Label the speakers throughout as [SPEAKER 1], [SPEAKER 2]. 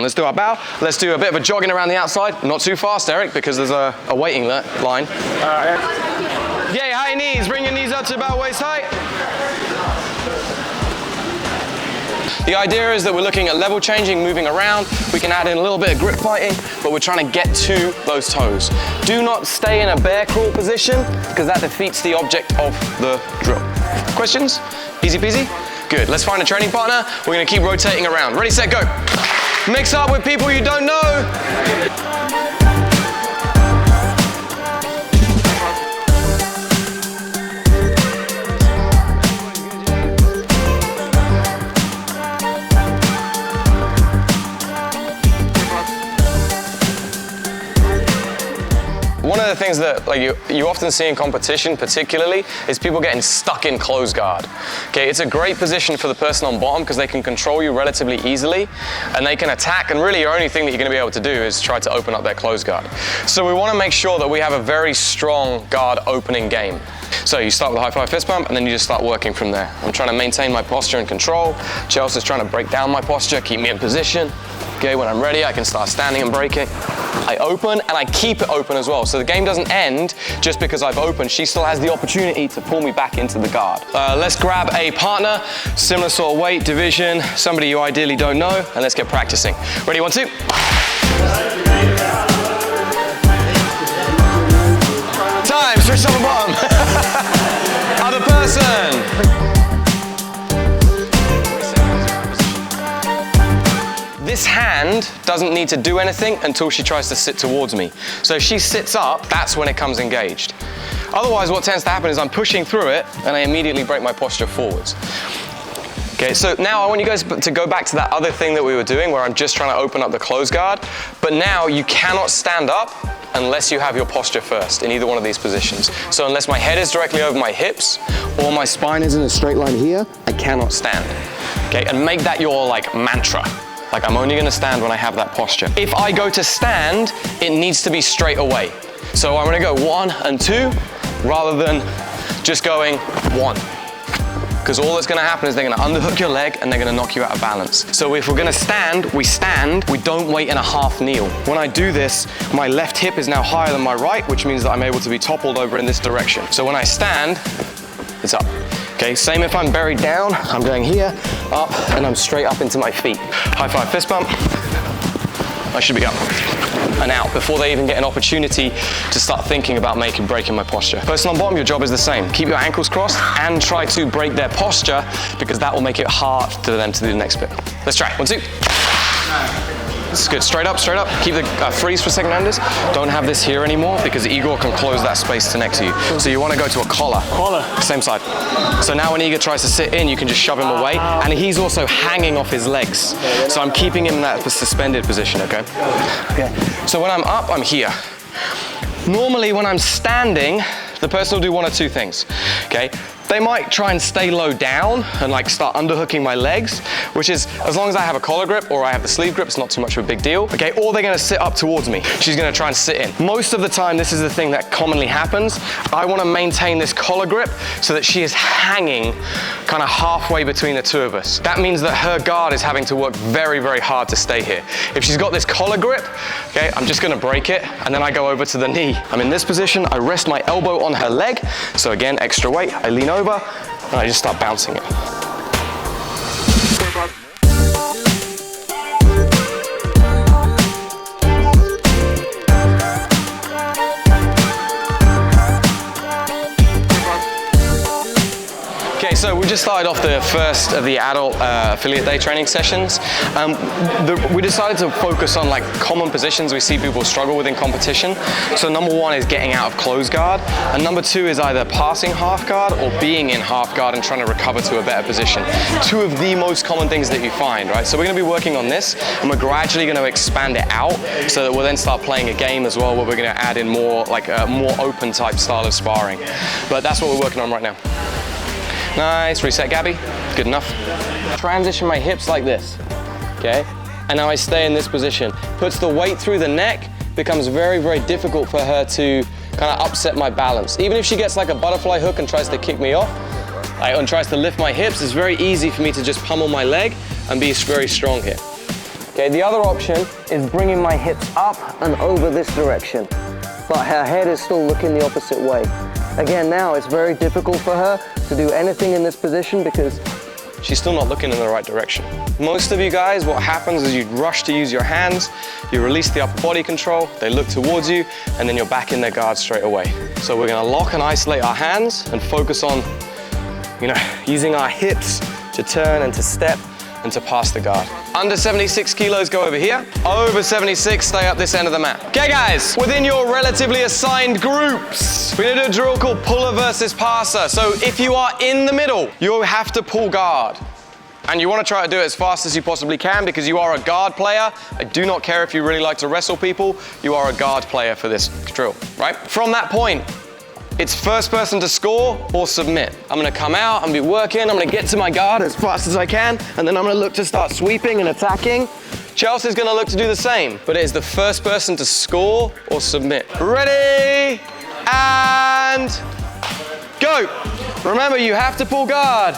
[SPEAKER 1] Let's do our bow. Let's do a bit of a jogging around the outside. Not too fast, Eric, because there's a waiting line. Yeah, high knees. Bring your knees up to about waist height. The idea is that we're looking at level changing, moving around. We can add in a little bit of grip fighting, but we're trying to get to those toes. Do not stay in a bear crawl position, because that defeats the object of the drill. Questions? Easy peasy? Good. Let's find a training partner. We're going to keep rotating around. Ready, set, go. Mix up with people you don't know. One of the things that you often see in competition particularly is people getting stuck in close guard. Okay, it's a great position for the person on bottom because they can control you relatively easily and they can attack, and really your only thing that you're going to be able to do is try to open up their close guard. So we want to make sure that we have a very strong guard opening game. So you start with a high five fist pump and then you just start working from there. I'm trying to maintain my posture and control. Chelsea's trying to break down my posture, keep me in position. Okay, when I'm ready, I can start standing and breaking. I open and I keep it open as well. So the game doesn't end just because I've opened. She still has the opportunity to pull me back into the guard. Let's grab a partner, similar sort of weight, division, somebody you ideally don't know, and let's get practicing. Ready, 1, 2. Time, stretch top and bottom. Other person. This hand doesn't need to do anything until she tries to sit towards me. So if she sits up, that's when it comes engaged. Otherwise, what tends to happen is I'm pushing through it and I immediately break my posture forwards. Okay, so now I want you guys to go back to that other thing that we were doing where I'm just trying to open up the close guard. But now you cannot stand up unless you have your posture first in either one of these positions. So unless my head is directly over my hips or my spine is in a straight line here, I cannot stand. Okay, and make that your mantra. Like, I'm only gonna stand when I have that posture. If I go to stand, it needs to be straight away. So I'm gonna go 1 and 2 rather than just going 1. Because all that's gonna happen is they're gonna underhook your leg and they're gonna knock you out of balance. So if we're gonna stand, we don't wait in a half kneel. When I do this, my left hip is now higher than my right, which means that I'm able to be toppled over in this direction. So when I stand, it's up. Okay, same if I'm buried down, I'm going here, up, and I'm straight up into my feet. High five fist bump. I should be up and out before they even get an opportunity to start thinking about breaking my posture. Person on bottom, your job is the same. Keep your ankles crossed and try to break their posture because that will make it hard for them to do the next bit. Let's try, 1, 2. This is good, straight up. Keep the freeze for second handers. Don't have this here anymore because Igor can close that space to next to you. So you want to go to a collar. Same side. So now when Igor tries to sit in, you can just shove him away. And he's also hanging off his legs. So I'm keeping him in that suspended position, okay? So when I'm up, I'm here. Normally when I'm standing, the person will do one or two things, okay? They might try and stay low down and start underhooking my legs, which is, as long as I have a collar grip or I have the sleeve grip, it's not too much of a big deal, okay? Or they're gonna sit up towards me. She's gonna try and sit in. Most of the time, this is the thing that commonly happens. I wanna maintain this collar grip so that she is hanging kind of halfway between the two of us. That means that her guard is having to work very, very hard to stay here. If she's got this collar grip, okay, I'm just gonna break it and then I go over to the knee. I'm in this position, I rest my elbow on her leg. So again, extra weight, I lean over, and I just start bouncing it. Okay, so we just started off the first of the adult affiliate day training sessions. We decided to focus on common positions we see people struggle with in competition. So number 1 is getting out of close guard, and number 2 is either passing half guard or being in half guard and trying to recover to a better position. 2 of the most common things that you find, right? So we're going to be working on this, and we're gradually going to expand it out so that we'll then start playing a game as well, where we're going to add in more a more open type style of sparring. But that's what we're working on right now. Nice, reset Gabby, good enough. Transition my hips like this, okay? And now I stay in this position. Puts the weight through the neck, becomes very, very difficult for her to kind of upset my balance. Even if she gets a butterfly hook and tries to kick me off, and tries to lift my hips, it's very easy for me to just pummel my leg and be very strong here.
[SPEAKER 2] Okay, the other option is bringing my hips up and over this direction, but her head is still looking the opposite way. Again, now it's very difficult for her to do anything in this position because
[SPEAKER 1] she's still not looking in the right direction. Most of you guys, what happens is you rush to use your hands, you release the upper body control, they look towards you, and then you're back in their guard straight away. So we're gonna lock and isolate our hands and focus on, using our hips to turn and to step and to pass the guard. Under 76 kilos, go over here. Over 76, stay up this end of the mat. Okay guys, within your relatively assigned groups, we're gonna do a drill called puller versus passer. So if you are in the middle, you have to pull guard. And you wanna try to do it as fast as you possibly can because you are a guard player. I do not care if you really like to wrestle people, you are a guard player for this drill, right? From that point, it's first person to score or submit. I'm gonna come out, I'm gonna be working, I'm gonna get to my guard as fast as I can, and then I'm gonna look to start sweeping and attacking. Chelsea's gonna look to do the same, but it is the first person to score or submit. Ready, and go. Remember, you have to pull guard.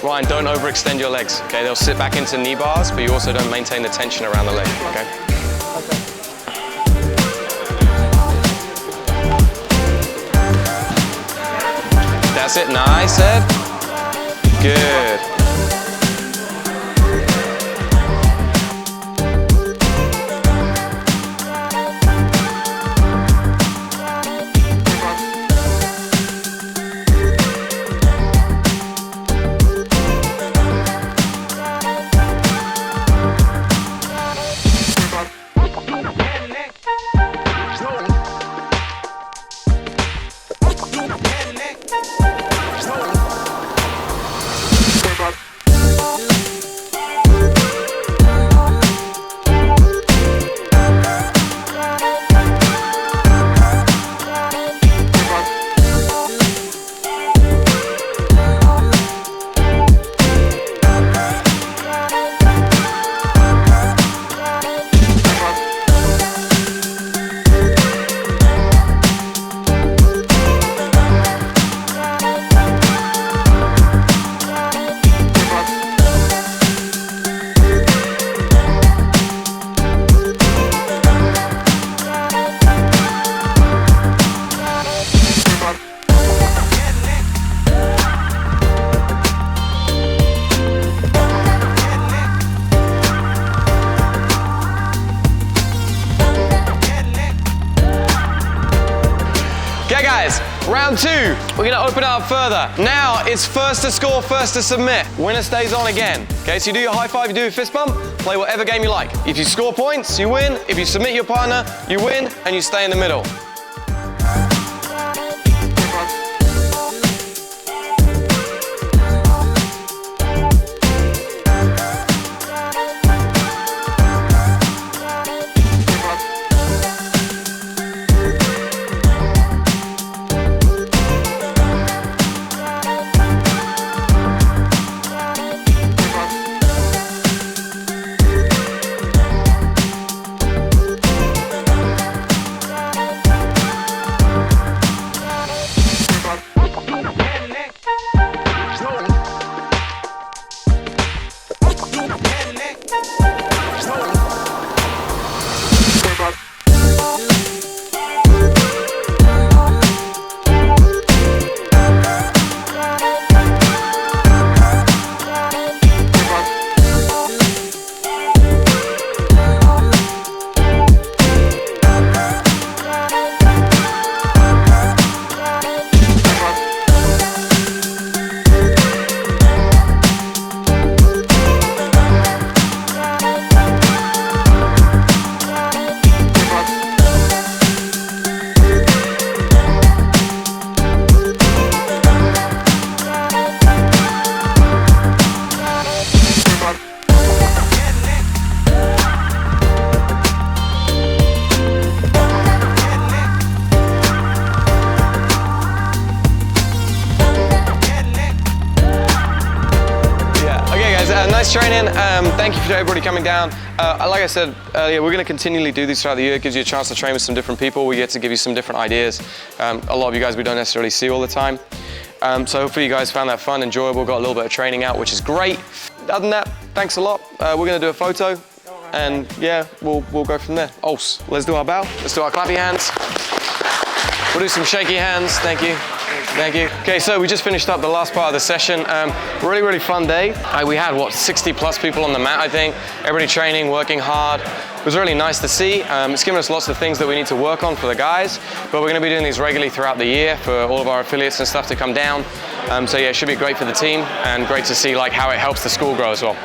[SPEAKER 1] Ryan, don't overextend your legs, okay? They'll sit back into knee bars, but you also don't maintain the tension around the leg, okay? That's it, nice, Ed. Good. Round two, we're gonna open it up further. Now it's first to score, first to submit. Winner stays on again. Okay, so you do your high five, you do your fist bump, play whatever game you like. If you score points, you win. If you submit your partner, you win, and you stay in the middle. nice training. Thank you for everybody coming down. Like I said earlier, we're going to continually do these throughout the year. It gives you a chance to train with some different people. We get to give you some different ideas. A lot of you guys we don't necessarily see all the time. So hopefully you guys found that fun, enjoyable, got a little bit of training out, which is great. Other than that, thanks a lot. We're going to do a photo, and yeah, we'll go from there. Oh, let's do our bow. Let's do our clappy hands. We'll do some shaky hands. Thank you. Thank you. Okay, so we just finished up the last part of the session. Really, really fun day. We had, what, 60 plus people on the mat, I think. Everybody training, working hard. It was really nice to see. It's given us lots of things that we need to work on for the guys, but we're going to be doing these regularly throughout the year for all of our affiliates and stuff to come down. So yeah, it should be great for the team and great to see like how it helps the school grow as well.